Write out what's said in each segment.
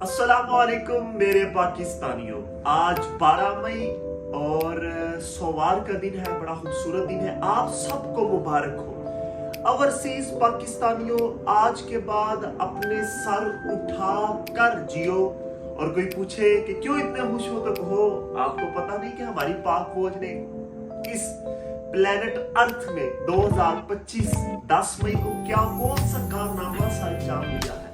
अस्सलाम वालेकुम मेरे पाकिस्तानियों। आज 12 मई और सोमवार का दिन है, बड़ा खूबसूरत दिन है। आप सबको मुबारक हो। ओवरसीज पाकिस्तानियों, आज के बाद अपने सर उठा कर जियो। और कोई पूछे कि क्यों इतने खुश हो तो कहो आपको पता नहीं कि हमारी पाक फौज ने किस प्लेनेट अर्थ में 2025 10 मई को कौन सा कारनामा सर अंजाम दिया है।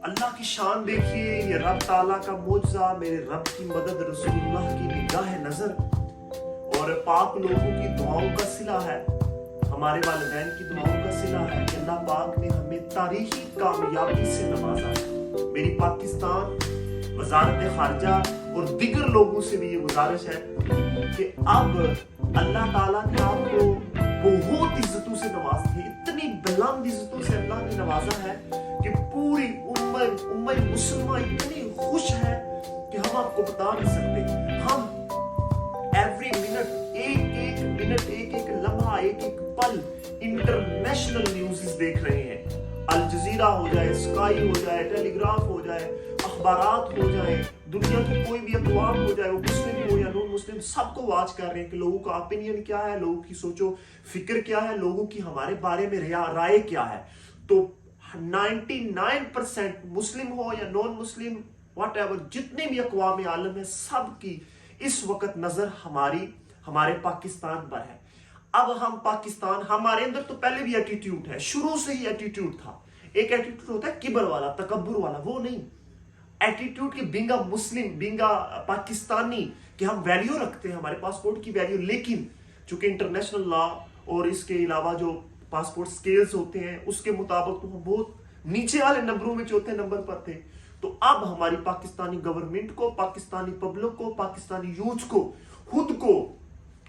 अल्लाह की शान देखिए, ये रब ताला का मौजज़ा, मेरे रब की मदद, रसूलुल्लाह की निगाह नजर और पाक लोगों की दुआओं का सिला है, हमारे वालिदैन की दुआओं का सिला है कि अल्लाह पाक ने हमें तारीखी कामयाबी से नवाजा है। मेरी पाकिस्तान वजारत खारजा और दिगर लोगों से भी ये गुजारिश है कि अब अल्लाह ताला ने आपको बहुत इज्जतों से नवाजा है, इतनी बुलंद इज्जतों से अल्लाह ने नवाजा है कि पूरी उम्मत मुसलमान इतनी खुश है कि हम आपको बता नहीं सकते। हम एवरी मिनट, एक मिनट, एक लम्हा, एक पल इंटरनेशनल न्यूज़ देख रहे हैं। अल जजीरा हो जाए, स्काई हो जाए, टेलीग्राफ हो जाए, अखबारात हो जाए, दुनिया की कोई भी अखबार हो जाए, वो मुस्लिम हो या नॉन मुस्लिम, सबको वाच कर रहे हैं कि लोगों का ओपिनियन क्या है, लोगों की सोचो फिक्र क्या है, लोगों की हमारे बारे में राय क्या है। तो 99% मुस्लिम हो या नॉन मुस्लिम, व्हाटएवर, जितने भी अक़वाम आलम है, सब की इस वक्त नजर हमारे पाकिस्तान पर है। अब हम पाकिस्तान, हमारे अंदर तो पहले भी एटीट्यूड है, शुरू से ही एटीट्यूड था। एक एटीट्यूड होता है किबर वाला, तकब्बुर वाला, वो नहीं। एटीट्यूड की बिंगा मुस्लिम, बिंगा पाकिस्तानी, कि हम वैल्यू रखते हैं, हमारे पासपोर्ट की वैल्यू। लेकिन चूंकि इंटरनेशनल लॉ और इसके अलावा जो पासपोर्ट स्केल्स होते हैं उसके मुताबिक तो हम बहुत नीचे वाले नंबरों में, चौथे नंबर पर थे। तो अब हमारी पाकिस्तानी गवर्नमेंट को, पाकिस्तानी पब्लिक को, पाकिस्तानी यूथ को खुद को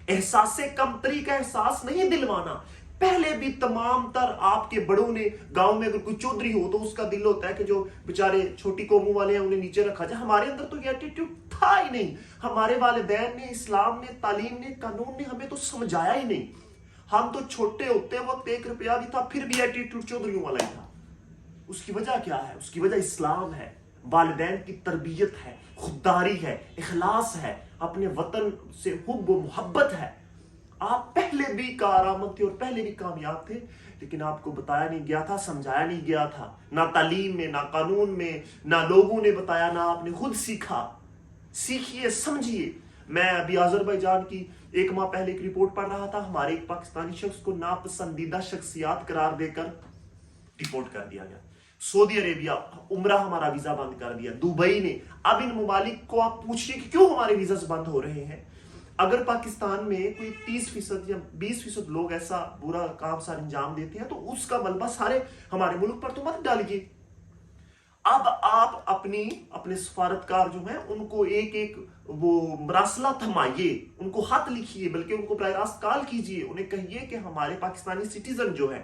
एहसासे कमतरी का एहसास नहीं दिलवाना। पहले भी तमाम तर आपके बड़ों ने, गांव में अगर कोई चौधरी हो तो उसका दिल होता है कि जो बेचारे छोटी कौमों वाले हैं उन्हें नीचे रखा जाए। हमारे अंदर तो ये एटीट्यूड था ही नहीं। हमारे वालिदैन ने, इस्लाम ने, तालीम ने, कानून ने हमें तो समझाया ही नहीं। हम तो छोटे होते वक्त 1 रुपया भी था, फिर भी एटीट्यूड चौधरियों वाला ही था। उसकी वजह क्या है? उसकी वजह इस्लाम है, वालिदैन की तरबियत है, खुददारी है, इखलास है, अपने वतन से हुब्ब व मोहब्बत है। आप पहले भी कारामद थे और पहले भी कामयाब थे, लेकिन आपको बताया नहीं गया था, समझाया नहीं गया था, ना तालीम में, ना कानून में, ना लोगों ने बताया, ना आपने खुद सीखा। सीखिए, समझिए। मैं अभी अजरबैजान की 1 माह पहले एक रिपोर्ट पढ़ रहा था। हमारे एक पाकिस्तानी शख्स को नापसंदीदा शख्सियत करार देकर डिपोर्ट कर दिया गया। सऊदी अरेबिया, उम्रा हमारा वीजा बंद कर दिया। दुबई ने, अब इन ममालिक को आप पूछिए कि क्यों हमारे वीजा बंद हो रहे हैं। अगर पाकिस्तान में कोई 30% या 20% लोग ऐसा बुरा काम सर अंजाम देते हैं तो उसका मलबा सारे हमारे मुल्क पर तो मत डालिए। अब आप अपने सफारतकार जो हैं उनको एक वो मरासला थमाइए, उनको खत लिखिए, बल्कि उनको बराह रास्त कॉल कीजिए। उन्हें कहिए कि हमारे पाकिस्तानी सिटीजन जो है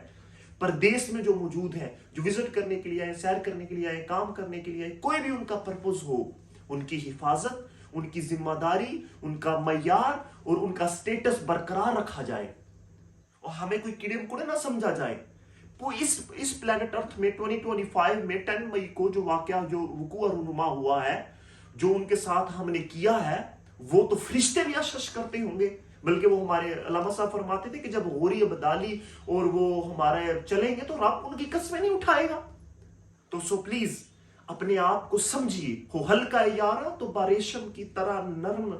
प्रदेश में जो मौजूद है, जो विजिट करने के लिए आए, सैर करने के लिए आए, काम करने के लिए आए, कोई भी उनका पर्पज हो, उनकी हिफाजत, उनकी जिम्मेदारी, उनका मयार और उनका स्टेटस बरकरार रखा जाए और हमें कोई कीड़े मकोड़े ना समझा जाए। वो इस प्लेनेट अर्थ में 2025 में 10 मई को जो वाकया, जो वकूअ और रुनुमा हुआ है, जो उनके साथ हमने किया है, वो तो फरिश्ते भी अशश करते होंगे। बल्कि वो हमारे अल्लामा साहब फरमाते थे कि जब गोरी अबदाली और वो हमारे चलेंगे तो रब उनकी कस्में नहीं उठाएगा। तो सो प्लीज अपने आप को समझिए। हो हल्का यारा तो बारेशम की तरह नरम,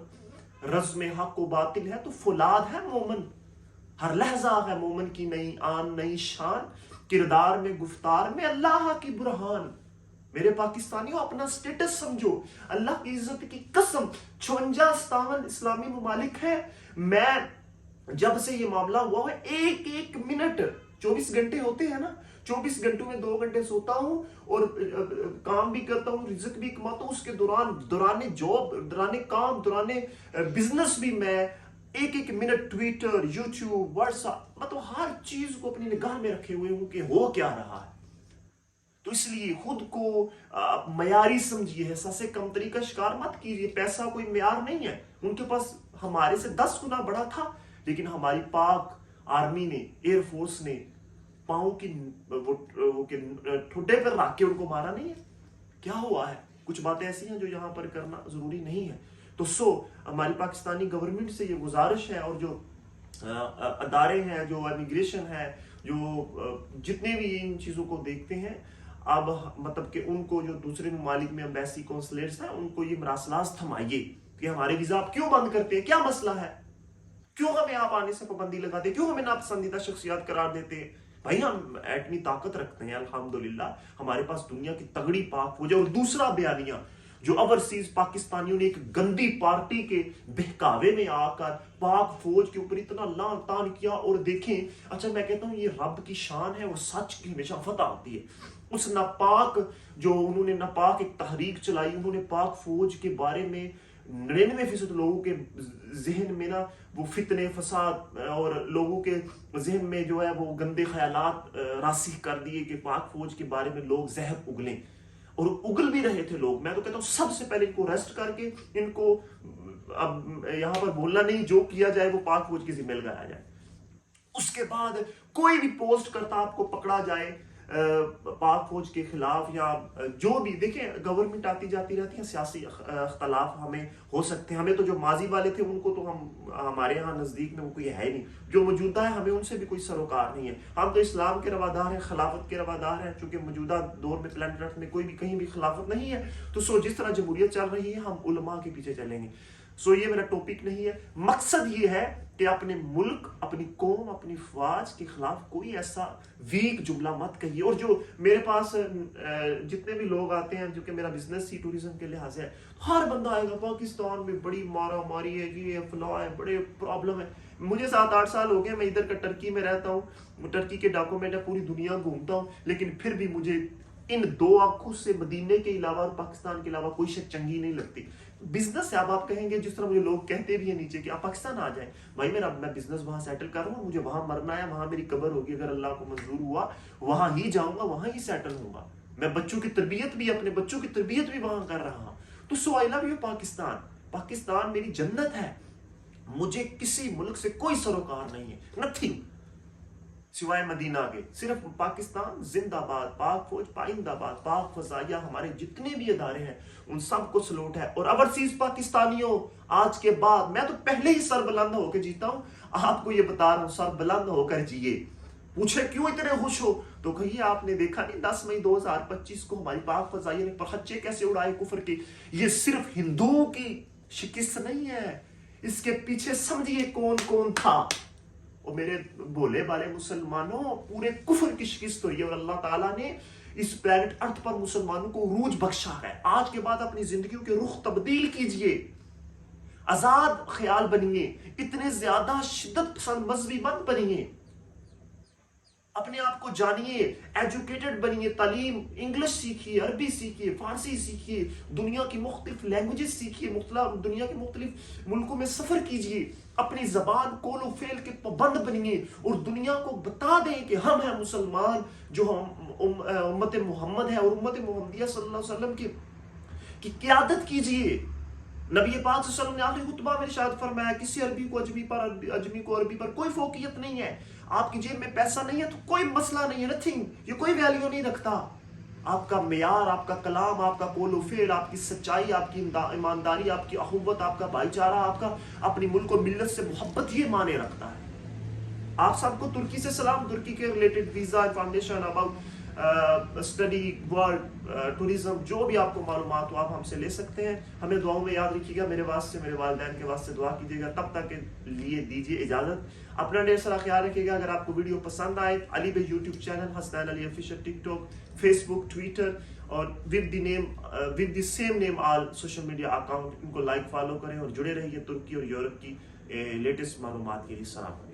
रज़्म हक व बातिल है तो फुलाद है मोमन। हर लहजा है मोमन की नई आन, नई शान, किरदार में, गुफ्तार में अल्लाह की बुरहान। मेरे पाकिस्तानियों, अपना स्टेटस समझो। अल्लाह की इज्जत की कसम, 56-57 इस्लामी ममालिक है। मैं जब से ये मामला हुआ है, एक मिनट, 24 घंटे होते हैं ना, 24 घंटों में 2 घंटे सोता हूं और काम भी करता हूं, रिज़्क भी कमाता हूं। उसके दौरान जॉब, दौरान काम, दौरान बिजनेस भी मैं एक मिनट ट्विटर, यूट्यूब, व्हाट्सएप, मतलब हर चीज को अपनी निगाह में रखे हुए हूं कि हो क्या रहा है। तो इसलिए खुद को मयारी समझिए, एहसासे कमतरी का शिकार मत कीजिए। पैसा कोई म्यार नहीं है। उनके पास हमारे से 10 गुना बड़ा था, लेकिन हमारी पाक आर्मी ने, एयरफोर्स ने पांव की वो के ठुड्डे पर रख के उनको मारा नहीं है। کیا ہوا ہے؟ کچھ باتیں ایسی ہیں جو یہاں پر کرنا ضروری نہیں ہے. تو ہماری پاکستانی گورنمنٹ سے یہ گزارش ہے، اور جو ادارے ہیں، جو امیگریشن ہے، جو جتنے بھی ان چیزوں کو دیکھتے ہیں، اب مطلب کہ ان کو جو دوسرے ممالک میں ایمبیسی کونسلیٹس ہیں، ان کو یہ مراسلات تھمائیے کہ ہمارے ویزا آپ کیوں بند کرتے ہیں، کیا مسئلہ ہے، کیوں ہمیں آپ آنے سے پابندی لگاتے ہیں، کیوں ہمیں ناپسندیدہ شخصیات قرار دیتے ہیں. بھائی ہم ایٹمی طاقت رکھتے ہیں الحمدللہ، ہمارے پاس دنیا کی تگڑی پاک فوج ہے. اور دوسرا بیانیہ جو اوورسیز پاکستانیوں نے ایک گندی پارٹی کے بہکاوے میں آ کر پاک فوج کے اوپر اتنا لعن طعن کیا. اور دیکھیں، اچھا میں کہتا ہوں یہ رب کی شان ہے، اور سچ کی ہمیشہ فتح ہوتی ہے. اس ناپاک جو انہوں نے ناپاک ایک تحریک چلائی، انہوں نے پاک فوج کے بارے میں 99% لوگوں کے ذہن میں نا وہ فتنے فساد اور لوگوں کے ذہن میں جو ہے وہ گندے خیالات راسخ کر دیے کہ پاک فوج کے بارے میں لوگ زہر اگلیں. اور اگل بھی رہے تھے لوگ. میں تو کہتا ہوں سب سے پہلے ان کو ریسٹ کر کے ان کو اب یہاں پر بولنا نہیں، جو کیا جائے وہ پاک فوج کے ذمہ لگایا جائے. اس کے بعد کوئی بھی پوسٹ کرتا آپ کو پکڑا جائے پاک فوج کے خلاف، یا جو بھی، دیکھیں گورنمنٹ آتی جاتی رہتی ہے، سیاسی اختلاف ہمیں ہو سکتے ہیں. ہمیں تو جو ماضی والے تھے ان کو تو ہمارے ہاں نزدیک میں وہ کوئی ہے نہیں. جو موجودہ ہے ہمیں ان سے بھی کوئی سروکار نہیں ہے. ہم تو اسلام کے روادار ہیں، خلافت کے روادار ہیں. چونکہ موجودہ دور میں پلانٹ ارتھ میں کوئی بھی کہیں بھی خلافت نہیں ہے، تو جس طرح جمہوریت چل رہی ہے ہم علماء کے پیچھے چلیں گے. یہ میرا ٹاپک نہیں ہے. مقصد یہ ہے کہ اپنے ملک، اپنی قوم، اپنی فوج کے خلاف کوئی ایسا ویک جملہ مت کہیے. اور جو میرے پاس جتنے بھی لوگ آتے ہیں، جو کہ میرا بزنس ہی ٹوریزم کے لحاظ سے ہے، ہر بندہ آئے گا پاکستان میں بڑی مارا ماری ہے، یہ فلاں ہے، بڑے پرابلم ہے. مجھے 7-8 سال ہو گئے، میں ادھر کا ٹرکی میں رہتا ہوں، ٹرکی کے ڈاکومنٹ ہے، پوری دنیا گھومتا ہوں، لیکن پھر بھی مجھے ان 2 آنکھوں سے مدینے کے علاوہ اور پاکستان کے علاوہ کوئی شے چنگی نہیں لگتی. بزنس ہے. اب آپ کہیں گے جس طرح مجھے لوگ کہتے بھی ہیں نیچے کہ آپ پاکستان آ جائیں. بھائی میں بزنس وہاں سیٹل کر رہا ہوں، مجھے وہاں مرنا ہے، وہاں میری قبر ہوگی، اگر اللہ کو منظور ہوا وہاں ہی جاؤں گا، وہاں ہی سیٹل ہوں گا. میں بچوں کی تربیت بھی، اپنے بچوں کی تربیت بھی وہاں کر رہا ہوں. تو آئی لو یو پاکستان. پاکستان میری جنت ہے. مجھے کسی ملک سے کوئی سروکار نہیں ہے، نتھنگ سوائے مدینہ کے. صرف پاکستان زندہ باد، پاک فوج پائندہ باد، پاک فضائیہ، ہمارے جتنے بھی ادارے ہیں ان سب کو سلوٹ ہے. اور اوورسیز پاکستانیوں، آج کے بعد میں تو پہلے ہی سر بلند ہو کے جیتا ہوں، آپ کو یہ بتا رہا ہوں، سر بلند ہو کر جیے. پوچھے کیوں اتنے خوش ہو، تو کہیے آپ نے دیکھا نہیں 10 مئی 2025 کو ہماری پاک فضائیہ نے پرخچے کیسے اڑائے کفر کے. یہ صرف ہندوؤں کی شکست نہیں ہے، اس کے پیچھے سمجھیے کون کون تھا. اور میرے بولے والے مسلمانوں، پورے کفر کی شکست ہوئی ہے. اور اللہ تعالیٰ نے اس پلانٹ ارتھ پر مسلمانوں کو عروج بخشا ہے. آج کے بعد اپنی زندگیوں کے رخ تبدیل کیجئے، آزاد خیال بنیے، اتنے زیادہ شدت پسند مذہبی مت بنیے، اپنے آپ کو جانیے، ایجوکیٹڈ بنیے، تعلیم انگلش سیکھیے، عربی سیکھیے، فارسی سیکھیے، دنیا کی مختلف لینگویجز سیکھیے، دنیا کے مختلف ملکوں میں سفر کیجیے، اپنی زبان قول و فعل کے پابند بنیے، اور دنیا کو بتا دیں کہ ہم ہیں مسلمان، جو ہم امت محمد ہے، اور امت محمدیہ صلی اللہ علیہ وسلم کی قیادت کیجیے. نبی پاک صلی اللہ علیہ وسلم نے آخری خطبہ میں ارشاد فرمایا، کسی عربی کو عجمی پر کوئی فوقیت نہیں ہے. آپ کی جیب میں پیسہ نہیں ہے تو کوئی مسئلہ نہیں ہے، نتھنگ، یہ کوئی ویلیو نہیں رکھتا. آپ کا معیار، آپ کا کلام، آپ کا قول و فعل، آپ کی سچائی، آپ کی ایمانداری، آپ کی اخوت، آپ کا بھائی چارہ، آپ کا اپنی ملک و ملت سے محبت یہ معنی رکھتا ہے. آپ سب کو ترکی سے سلام. ترکی کے related visa information about study world tourism, جو بھی آپ کو معلومات ہو آپ ہم سے لے سکتے ہیں. ہمیں دعاؤں میں یاد رکھیے گا. میرے واسطے، میرے والدین کے واسطے دعا کیجیے گا. تب تک کے لیے دیجیے اجازت. اپنا ڈھیر سارا خیال رکھیے گا. اگر آپ کو ویڈیو پسند آئے، علی بھائی YouTube channel, Hasnain Ali official TikTok, Facebook, Twitter, اور with the same name all social media account, ان کو لائک فالو کریں اور جڑے رہیے ترکی اور یورپ کی لیٹسٹ معلومات کے لیے. سلام.